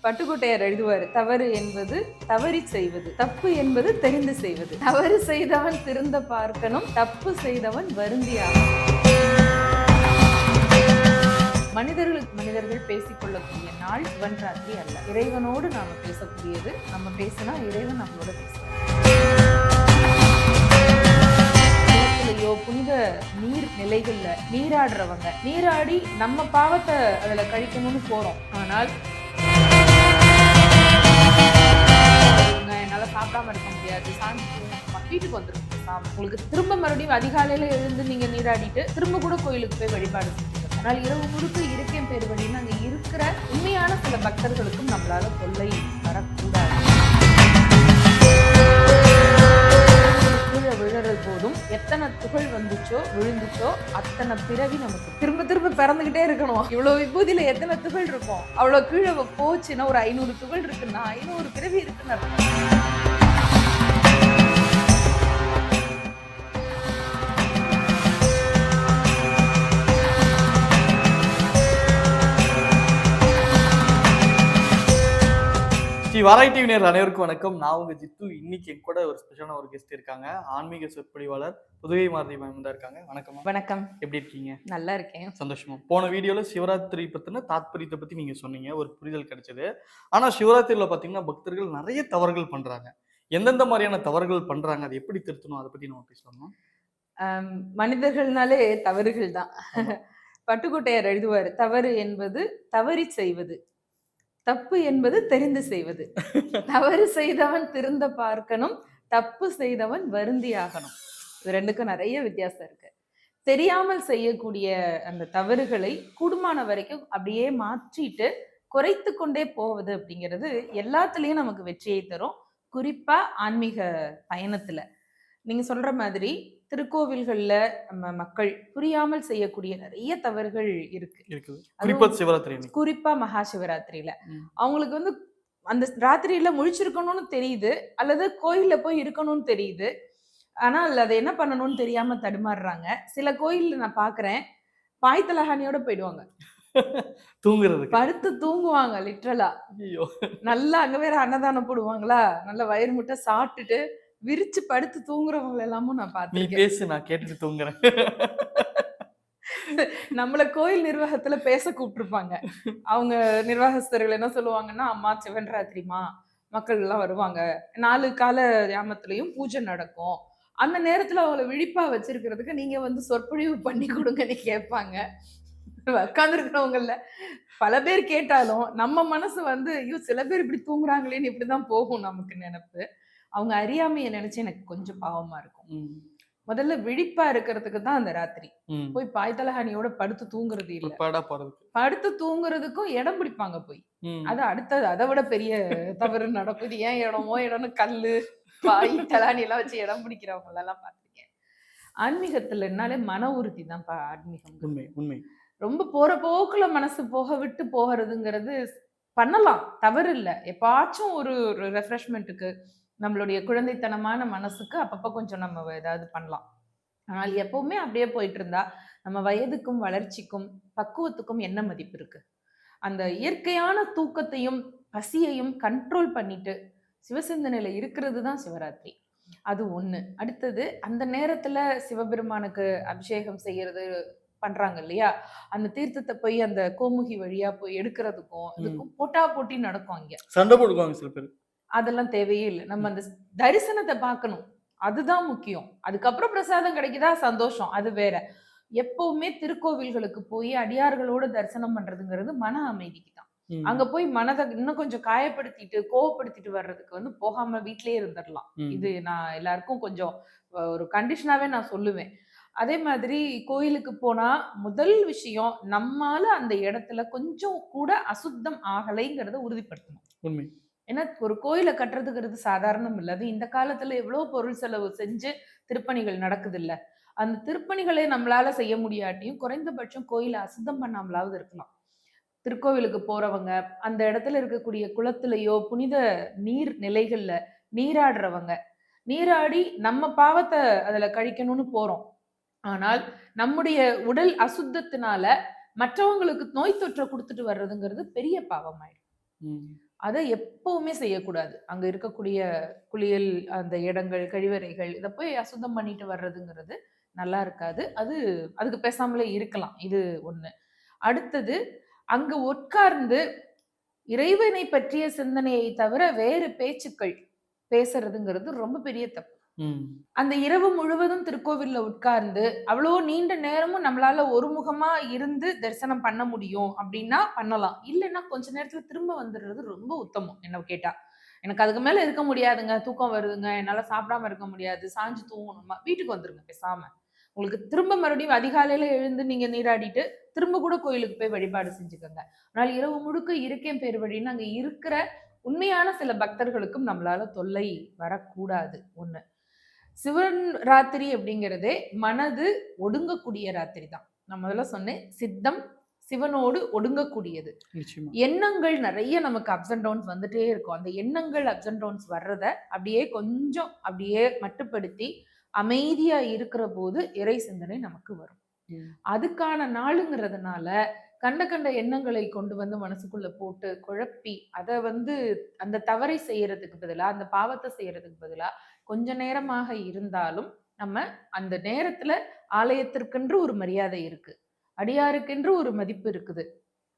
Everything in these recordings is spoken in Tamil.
பட்டுக்கோட்டையார் எழுதுவார், தவறு என்பது தவறி செய்வது, தப்பு என்பது தெரிந்து செய்வது. தவறு செய்தவன் திருந்த பார்க்கணும், தப்பு செய்தவன் வருந்தியாகும். மனிதர்கள் பேசிக்கொள்ளக்கூடிய நாள் சிவன் ராத்திரி அல்ல. இறைவனோடு நாம பேசக்கூடியது. நம்ம பேசினா இறைவன் நம்மளோட பேசுவார். புனித நீர் நிலைகள்ல நீராடுறவங்க நீராடி நம்ம பாவத்தை அதுல கழிக்கணும்னு போறோம். ஆனால் என்னால சாப்பிடாம இருக்க முடியாது, வீட்டுக்கு வந்துடும். உங்களுக்கு திரும்ப மறுபடியும் அதிகாலையில எழுந்து நீங்க நீராடிட்டு திரும்ப கூட கோயிலுக்கு போய் வழிபாடு செஞ்சுக்கணும். ஆனால் இரவு முழுக்க இருக்கேன் பேர் வழின்னு அங்க இருக்கிற உண்மையான சில பக்தர்களுக்கும் நம்மளால தொல்லை வரக்கூடாது. விழறது போதும் எத்தனை துகள் வந்துச்சோ விழுந்துச்சோ அத்தனை பிறவி நமக்கு திரும்ப திரும்ப பிறந்துகிட்டே இருக்கணும். இவ்வளவு விபூதியில எத்தனை துகள் இருக்கும், அவ்வளவு கீழே போச்சுன்னா ஒரு 500 துகள் இருக்குன்னா 500 பிறவி இருக்குன்னு அர்த்தம். வாராய் டிவி நேயர்கள் அனைவருக்கும் வணக்கம். நான் உங்க ஜித்து. இன்னைக்கு என் கூட ஒரு ஸ்பெஷலான ஒரு கெஸ்ட் இருக்காங்க. ஆன்மீக சொற்பொழிவாளர் புதுகை மாருதி மேம் தான் இருக்காங்க. வணக்கம். வணக்கம். எப்படி இருக்கீங்க? நல்லா இருக்கேன். சந்தோஷமா. போன வீடியோல சிவராத்திரி பத்தின தாத்பரியத்தை பத்தி நீங்க சொன்னீங்க, ஒரு புரிதல் கிடைச்சது. ஆனா சிவராத்திரியில பாத்தீங்கன்னா பக்தர்கள் நிறைய தவறுகள் பண்றாங்க. எந்தெந்த மாதிரியான தவறுகள் பண்றாங்க, அதை எப்படி திருத்தணும், அதை பத்தி நம்ம பேசலாமா? மனிதர்கள்னாலே தவறுகள் தான். பட்டுக்கோட்டையார் எழுதுவார், தவறு என்பது தவறி செய்வது, தப்பு என்பது தெரிந்து செய்வது. தவறு செய்தவன் திருந்த பார்க்கணும், தப்பு செய்தவன் வருந்தியாகணும். இது ரெண்டுக்கும் நிறைய வித்தியாசம் இருக்கு. தெரியாமல் செய்யக்கூடிய அந்த தவறுகளை கூடுமான வரைக்கும் அப்படியே மாற்றிட்டு குறைத்து கொண்டே போவது அப்படிங்கிறது எல்லாத்துலயும் நமக்கு வெற்றியை தரும். குறிப்பா ஆன்மீக பயணத்துல நீங்க சொல்ற மாதிரி திருக்கோவில்கள்ல நம்ம மக்கள் புரியாமல் செய்யக்கூடிய நிறைய தவறுகள் இருக்கு. குறிப்பா மகா சிவராத்திரியில அவங்களுக்கு அந்த ராத்திரியில முழிச்சிருக்கணும்னு தெரியுது, அல்லது கோயில்ல போய் இருக்கணும்னு தெரியுது. ஆனால் அதை என்ன பண்ணணும்னு தெரியாம தடுமாறுறாங்க. சில கோயில்ல நான் பாக்குறேன், பாய்த்தலகாணியோட போயிடுவாங்க, தூங்குறது, படுத்து தூங்குவாங்க லிட்ரலா. நல்லா அங்க வேற அன்னதானம் போடுவாங்களா, நல்லா வயிறு முட்டை சாப்பிட்டுட்டு விரிச்சு படுத்து தூங்குறவங்க எல்லாமும் நான் பார்த்தேன். நான் கேட்டுட்டு தூங்குறேன். நம்மள கோயில் நிர்வாகத்துல பேச கூப்பிட்டுருப்பாங்க. அவங்க நிர்வாகஸ்தர்கள் என்ன சொல்லுவாங்கன்னா, அம்மா சிவன் ராத்திரிமா மக்கள் எல்லாம் வருவாங்க, 4 கால யாமத்திலையும் பூஜை நடக்கும், அந்த நேரத்துல அவங்கள விழிப்பா வச்சிருக்கிறதுக்கு நீங்க சொற்பொழிவு பண்ணி கொடுங்கன்னு கேட்பாங்க. உட்கார்ந்து இருக்கிறவங்கல்ல பல பேர் கேட்டாலும் நம்ம மனசு ஐயோ சில பேர் இப்படி தூங்குறாங்களேன்னு இப்படிதான் போகும் நமக்கு நினைப்பு. அவங்க அறியாமையை நினைச்சு எனக்கு கொஞ்சம் பாவமா இருக்கும். முதல்ல விழிப்பா இருக்கிறதுக்கு தான் அந்த ராத்திரி. போய் பாய்தலகாணியோட படுத்து தூங்குறது இல்ல, படுத்து தூங்குறதுக்கும் இடம் பிடிப்பாங்க போய். அது அடுத்தது அதை விட பெரிய தவறு நடக்குது. ஏன் இடம்னு கல்லு பாய் தலானி எல்லாம் வச்சு இடம் பிடிக்கிறவங்க எல்லாம் பாத்திருக்கேன். ஆன்மீகத்துல என்னாலே மன உறுதி தான் ஆன்மீகம். ரொம்ப போற போக்குல மனசு போக விட்டு போகிறதுங்கிறது பண்ணலாம், தவறு இல்ல. எப்பாச்சும் ஒரு ரெஃப்ரெஷ்மெண்ட்டுக்கு நம்மளுடைய குழந்தைத்தனமான மனசுக்கு அப்பப்ப கொஞ்சம் நம்ம ஏதாவது பண்ணலாம். ஆனால் எப்பவுமே அப்படியே போயிட்டு இருந்தா நம்ம வயதுக்கும் வளர்ச்சிக்கும் பக்குவத்துக்கும் என்ன மதிப்பு இருக்கு? அந்த இயற்கையான தூக்கத்தையும் பசியையும் கண்ட்ரோல் பண்ணிட்டு சிவசிந்தனையில இருக்கிறது தான் சிவராத்திரி. அது ஒண்ணு. அடுத்தது, அந்த நேரத்துல சிவபெருமானுக்கு அபிஷேகம் செய்யறது பண்றாங்க இல்லையா, அந்த தீர்த்தத்தை போய் அந்த கோமுகி வழியா போய் எடுக்கிறதுக்கும் இதுக்கும் போட்டா போட்டி நடக்கும். அங்க சண்டை போடுவாங்க சில பேர். அதெல்லாம் தேவையே இல்லை. நம்ம அந்த தரிசனத்தை பார்க்கணும், அதுதான் முக்கியம். அதுக்கப்புறம் பிரசாதம் கிடைக்குதா சந்தோஷம், அது வேற. எப்பவுமே திருக்கோவில்களுக்கு போய் அடியார்களோட தரிசனம் பண்றதுங்கிறது மன அமைதிக்கு தான். அங்க போய் மனதை இன்னும் கொஞ்சம் காயப்படுத்திட்டு கோவப்படுத்திட்டு வர்றதுக்கு போகாம வீட்லயே இருந்துடலாம். இது நான் எல்லாருக்கும் கொஞ்சம் ஒரு கண்டிஷனாவே நான் சொல்லுவேன். அதே மாதிரி கோயிலுக்கு போனா முதல் விஷயம், நம்மால அந்த இடத்துல கொஞ்சம் கூட அசுத்தம் ஆகலைங்கிறத உறுதிப்படுத்தணும். ஏன்னா ஒரு கோயிலை கட்டுறதுங்கிறது சாதாரணம் இல்லை. அது இந்த காலத்துல எவ்வளவு பொருள் செலவு செஞ்சு திருப்பணிகள் நடக்குது இல்ல. அந்த திருப்பணிகளை நம்மளால செய்ய முடியாட்டியும் குறைந்தபட்சம் கோயிலை அசுத்தம் பண்ணாமலாவது இருக்கலாம். திருக்கோவிலுக்கு போறவங்க அந்த இடத்துல இருக்கக்கூடிய குளத்திலேயோ புனித நீர் நிலைகள்ல நீராடுறவங்க நீராடி நம்ம பாவத்தை அதுல கழிக்கணும்னு போறோம். ஆனால் நம்முடைய உடல் அசுத்தத்தினால மற்றவங்களுக்கு நோய் தொற்றை கொடுத்துட்டு வர்றதுங்கிறது பெரிய பாவமாயிடும். அதை எப்பவுமே செய்யக்கூடாது. அங்க இருக்கக்கூடிய குளியல் அந்த இடங்கள், கழிவறைகள் இத போய் அசுத்தம் பண்ணிட்டு வர்றதுங்கிறது நல்லா இருக்காது. அதுக்கு பேசாமலே இருக்கலாம். இது ஒண்ணு. அடுத்தது அங்க உட்கார்ந்து இறைவனை பற்றிய சிந்தனையை தவிர வேறு பேச்சுக்கள் பேசுறதுங்கிறது ரொம்ப பெரிய தப்பு. அந்த இரவு முழுவதும் திருக்கோவில்ல உட்கார்ந்து அவ்வளோ நீண்ட நேரமும் நம்மளால ஒருமுகமா இருந்து தரிசனம் பண்ண முடியும் அப்படின்னா பண்ணலாம். இல்லைன்னா கொஞ்ச நேரத்துல திரும்ப வந்துடுறது ரொம்ப உத்தமம் என்ன கேட்டா. எனக்கு அதுக்கு மேல இருக்க முடியாதுங்க, தூக்கம் வருதுங்க, என்னால சாப்பிடாம இருக்க முடியாது, சாஞ்சு தூங்கணுமா, வீட்டுக்கு வந்துருங்க பேசாம. உங்களுக்கு திரும்ப மறுபடியும் அதிகாலையில எழுந்து நீங்க நீராடிட்டு திரும்ப கூட கோயிலுக்கு போய் வழிபாடு செஞ்சுக்கோங்க. ஆனால் இரவு முழுக்க இருக்கேன் பேர் வழின்னு அங்க இருக்கிற உண்மையான சில பக்தர்களுக்கும் நம்மளால தொல்லை வரக்கூடாது. ஒண்ணு. சிவன் ராத்திரி அப்படிங்கிறதே மனது ஒடுங்கக்கூடிய ராத்திரி தான். நான் முதல்ல சொன்னேன், சித்தம் சிவனோடு ஒடுங்கக்கூடியது. எண்ணங்கள் நிறைய நமக்கு அப்ஸ் அண்ட் டவுன்ஸ் வந்துட்டே இருக்கும். அந்த எண்ணங்கள் அப்ஸ் அண்ட் டவுன்ஸ் வர்றத அப்படியே கொஞ்சம் அப்படியே மட்டுப்படுத்தி அமைதியா இருக்கிற போது இறை சிந்தனை நமக்கு வரும். அதுக்கான நாளுங்கிறதுனால கண்ட கண்ட எண்ணங்களை கொண்டு வந்து மனசுக்குள்ள போட்டு குழப்பி அதை அந்த தவறை செய்யறதுக்கு பதிலா, அந்த பாவத்தை செய்யறதுக்கு பதிலா கொஞ்ச நேரமாக இருந்தாலும் நம்ம அந்த நேரத்துல ஆலயத்திற்கென்று ஒரு மரியாதை இருக்கு, அடியாருக்கென்று ஒரு மதிப்பு இருக்குது,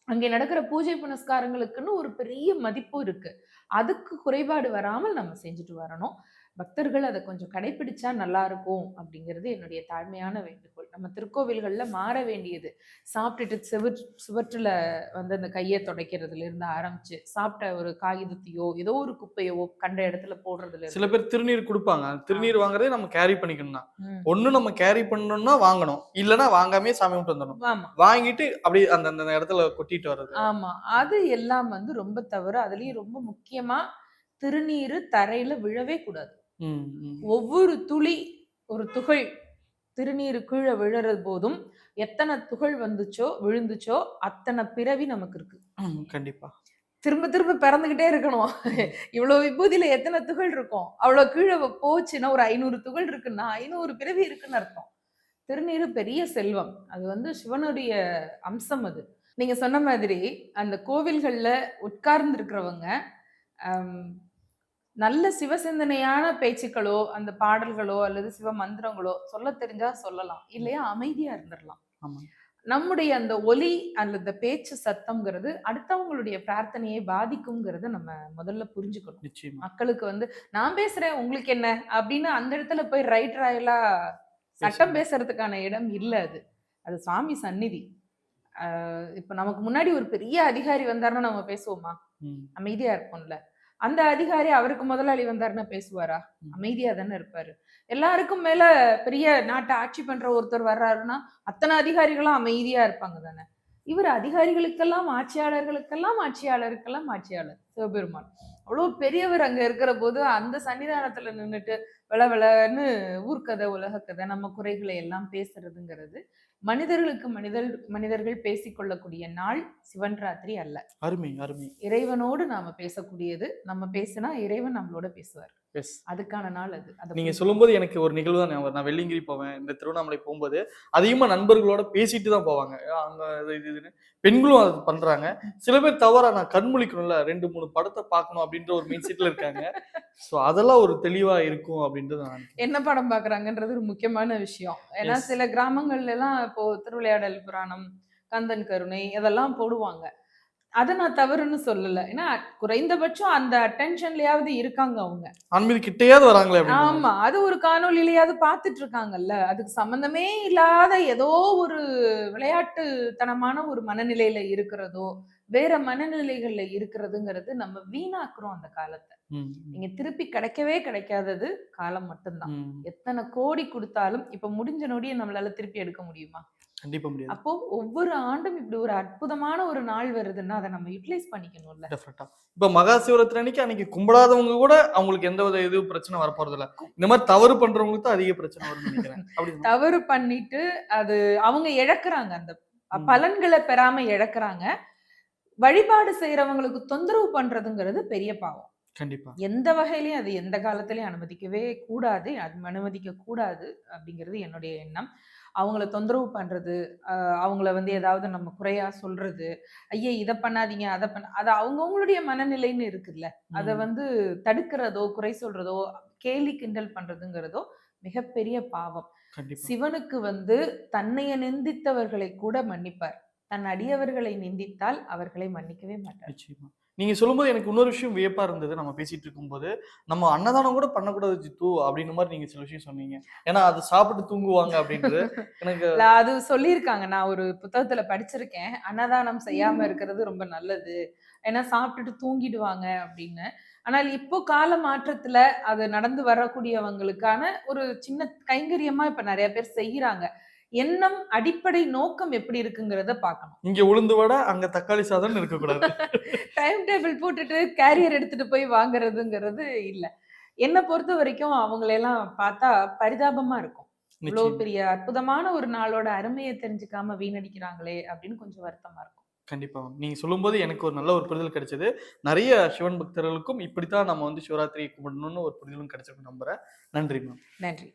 அங்கே நடக்கிற பூஜை புனஸ்காரங்களுக்குன்னு ஒரு பெரிய மதிப்பு இருக்கு. அதுக்கு குறைபாடு வராமல் நம்ம செஞ்சுட்டு வரணும். பக்தர்கள் அதை கொஞ்சம் கடைபிடிச்சா நல்லா இருக்கும் அப்படிங்கிறது என்னுடைய தாழ்மையான வேண்டுகோள். நம்ம திருக்கோவில்கள்ல மாற வேண்டியது, சாப்பிட்டுட்டு சுவற்றுல அந்த கையை துடைக்கிறதுல இருந்து ஆரம்பிச்சு, சாப்பிட்ட ஒரு காகிதத்தையோ ஏதோ ஒரு குப்பையோ கண்ட இடத்துல போடுறதுல சில பேர் திருநீர் கொடுப்பாங்க. திருநீர் வாங்குறதே நம்ம கேரி பண்ணிக்கணும். ஒண்ணு நம்ம கேரி பண்ணணும்னா வாங்கணும், இல்லைன்னா வாங்காமே சாமி விட்டு வந்துடணும். வாங்கிட்டு அப்படியே அந்த இடத்துல கொட்டிட்டு வர்றது. ஆமா, அது எல்லாம் ரொம்ப தவறு. அதுலயும் ரொம்ப முக்கியமா திருநீரு தரையில விழவே கூடாது. ஒவ்வொரு துளி, ஒரு துகள் திருநீரு கீழே விழறது போதும் எத்தனை துகள் விழுந்துச்சோ அத்தனை பிறவி நமக்கு இருக்கு. கண்டிப்பா திரும்ப திரும்ப பிறந்துகிட்டே இருக்கணும். இவ்வளவு விபூதியில எத்தனை துகள் இருக்கும், அவ்வளவு கீழே போச்சுன்னா ஒரு 500 துகள் இருக்குன்னா 500 பிறவி இருக்குன்னு அர்த்தம். திருநீரு பெரிய செல்வம். அது சிவனுடைய அம்சம். அது நீங்க சொன்ன மாதிரி அந்த கோவில்கள்ல உட்கார்ந்து இருக்கிறவங்க நல்ல சிவசிந்தனையான பேச்சுக்களோ அந்த பாடல்களோ அல்லது சிவ மந்திரங்களோ சொல்ல தெரிஞ்சா சொல்லலாம், இல்லையா அமைதியா இருந்துடலாம். நம்முடைய அந்த ஒலி அல்லது பேச்சு சத்தம்ங்கிறது அடுத்தவங்களுடைய பிரார்த்தனையை பாதிக்கும்ங்கிறத நம்ம முதல்ல புரிஞ்சுக்கணும். மக்களுக்கு நான் பேசுறேன் உங்களுக்கு என்ன அப்படின்னு அந்த இடத்துல போய் ரைட் ராயலா சட்டம் பேசுறதுக்கான இடம் இல்லை. அது சுவாமி சந்நிதி. இப்ப நமக்கு முன்னாடி ஒரு பெரிய அதிகாரி வந்தாருன்னா நம்ம பேசுவோமா? அமைதியா இருப்போம்ல. அந்த அதிகாரி அவருக்கு முதலாளி வந்தாருன்னா பேசுவாரா? அமைதியா தானே இருப்பாரு. எல்லாருக்கும் மேல பெரிய நாட்டை ஆட்சி பண்ற ஒருத்தர் வர்றாருன்னா அத்தனை அதிகாரிகளும் அமைதியா இருப்பாங்க தானே. இவர் அதிகாரிகளுக்கெல்லாம் ஆட்சியாளர்களுக்கெல்லாம் ஆட்சியாளர் சிவபெருமான். அவ்வளவு பெரியவர் அங்க இருக்கிற போது அந்த சன்னிதானத்துல நின்றுட்டு விளவிளன்னு ஊர்க்கதை உலகக்கதை நம்ம குறைகளை எல்லாம் பேசுறதுங்கிறது மனிதர்களுக்கு மனிதர்கள் பேசிக்கொள்ளக்கூடிய நாள் சிவன் ராத்திரி அல்ல. அருமை அருமை. இறைவனோடு நாம பேசக்கூடியது. நம்ம பேசினா இறைவன் நம்மளோட பேசுவார். அதுக்கான நாள் அது. நீங்க சொல்லும்போது எனக்கு ஒரு நிகழ்வு தான் ஞாபகம். நான் வெள்ளிங்கிரி போவேன், இந்த திருவண்ணாமலை போகும்போது அதிகமா நண்பர்களோட பேசிட்டு தான் போவாங்க. அங்க இதுன்னு பெண்களும் அது பண்றாங்க. சில பேர் தவறா நான் கண்முழிக்கணும்ல 2-3 படத்தை பார்க்கணும் அப்படின்ற ஒரு மெயின் சீட்ல இருக்காங்க. சோ அதெல்லாம் ஒரு தெளிவா இருக்கும் அப்படின்றது நான் என்ன படம் பாக்குறாங்கன்றது ஒரு முக்கியமான விஷயம். ஏன்னா சில கிராமங்கள்ல எல்லாம் இப்போ திருவிளையாடல் புராணம், கந்தன் கருணை இதெல்லாம் போடுவாங்க. அதை நான் தவறுன்னு சொல்லல. ஏன்னா குறைந்தபட்சம் அந்த அட்டென்ஷன்லயாவது இருக்காங்க அவங்க. ஆன்மீக கிட்டையாவது வராங்களே. ஆமா, அது ஒரு காணொலியிலயாவது பார்த்துட்டு இருக்காங்கல்ல. அதுக்கு சம்பந்தமே இல்லாத ஏதோ ஒரு விளையாட்டுத்தனமான ஒரு மனநிலையில இருக்கிறதோ வேற மனநிலைகள்ல இருக்கிறதுங்கிறது நம்ம வீணாக்குறோம் அந்த காலத்தை. நீங்க திருப்பி கிடைக்காதது காலம் மட்டும்தான். எத்தனை கோடி கொடுத்தாலும் இப்ப முடிஞ்ச நொடியை நம்மளால திருப்பி எடுக்க முடியுமா? கண்டிப்பா முடியாது. அப்போ ஒவ்வொரு ஆண்டும் இப்படி ஒரு அற்புதமான ஒரு நாள் வருதுன்னா அதை நம்ம யூட்டிலைஸ் பண்ணிக்கணும்ல. டெஃபினட்டா. இப்ப மகா சிவராத்திரி அன்னைக்கு கும்பிடாதவங்க கூட அவங்களுக்கு எந்த வித இது பிரச்சனை வரப்போறது இல்ல. இந்த மாதிரி தவறு பண்றவங்களுக்கு தான் அதிக பிரச்சனை வரும்னு நினைக்கிறேன். தவறு பண்ணிட்டு அது அவங்க இழக்கிறாங்க, அந்த பலன்களை பெறாம இழக்கிறாங்க. வழிபாடு செய்யறவங்களுக்கு தொந்தரவு பண்றதுங்கிறது பெரிய பாவம். கண்டிப்பா. எந்த வகையிலயும் அது எந்த காலத்திலயும் அனுமதிக்க கூடாது அப்படிங்கிறது என்னுடைய எண்ணம். அவங்கள தொந்தரவு பண்றது, அவங்கள வந்து ஏதாவது நம்ம குறையா சொல்றது, ஐய இத பண்ணாதீங்க, அத அது அவங்கவங்களுடைய மனநிலைன்னு இருக்குல்ல. அத ம். வந்து தடுக்கிறதோ, குறை சொல்றதோ, கேலி கிண்டல் பண்றதுங்கிறதோ மிகப்பெரிய பாவம். கண்டிப்பா. சிவனுக்கு வந்து தன்னைய நிந்தித்தவர்களை கூட மன்னிப்பார். தன் அடியவர்களை நிந்தித்தால் அவர்களை மன்னிக்கவே மாட்டார். நிச்சயமா. நீங்க சொல்லும்போது எனக்கு இன்னொரு விஷயம் வியப்பா இருந்தது. நம்ம பேசிட்டு இருக்கும்போது, "நம்ம அன்னதானம் கூட பண்ணக்கூடாது ஜித்து" அப்படின்ற மாரி நீங்க சில விஷயம் சொன்னீங்க. ஏன்னா, அது சாப்பிட்டு தூங்குவாங்க அப்படின்றது. எனக்கு இல்ல அது சொல்லியிருக்காங்க. நான் ஒரு புத்தகத்துல படிச்சிருக்கேன். அன்னதானம் செய்யாம இருக்கிறது ரொம்ப நல்லது. ஏன்னா சாப்பிட்டுட்டு தூங்கிடுவாங்க அப்படின்னு. ஆனால் இப்போ கால மாற்றத்துல அது நடந்து வரக்கூடியவங்களுக்கான ஒரு சின்ன கைங்கரியமா இப்ப நெறைய பேர் செய்யறாங்க. எண்ணம், அடிப்படை நோக்கம் எப்படி இருக்குங்கிறத பார்க்கணும். இங்க உளுந்து வடை, அங்க தக்காளி சாதம்ன்னு இருக்கக்கூடாது. டைம் டேபிள் போட்டுட்டு கேரியர் எடுத்துட்டு போய் வாங்குறதுங்கிறது இல்ல. என்ன பொறுத்தவரைக்கும் அவங்களெல்லாம் பார்த்தா பரிதாபமா இருக்கும். இவ்ளோ நிச்சயமா. பெரிய அற்புதமான ஒரு நாளோட அருமைய தெரிஞ்சுக்காம வீணடிக்கிறாங்களே! அப்படின்னு கொஞ்சம் வருத்தமா இருக்கும். கண்டிப்பா. நீங்க சொல்லும்போது எனக்கு ஒரு நல்ல ஒரு புரிதல் கிடைச்சது. நெறைய சிவன் பக்தர்களுக்கும் இப்படித்தான் நம்ம வந்து சிவராத்திரி கும்பிடணும்னு ஒரு புரிதலும் கிடைச்சிருக்கும்னு நம்புறேன். நன்றி மேம். நன்றி.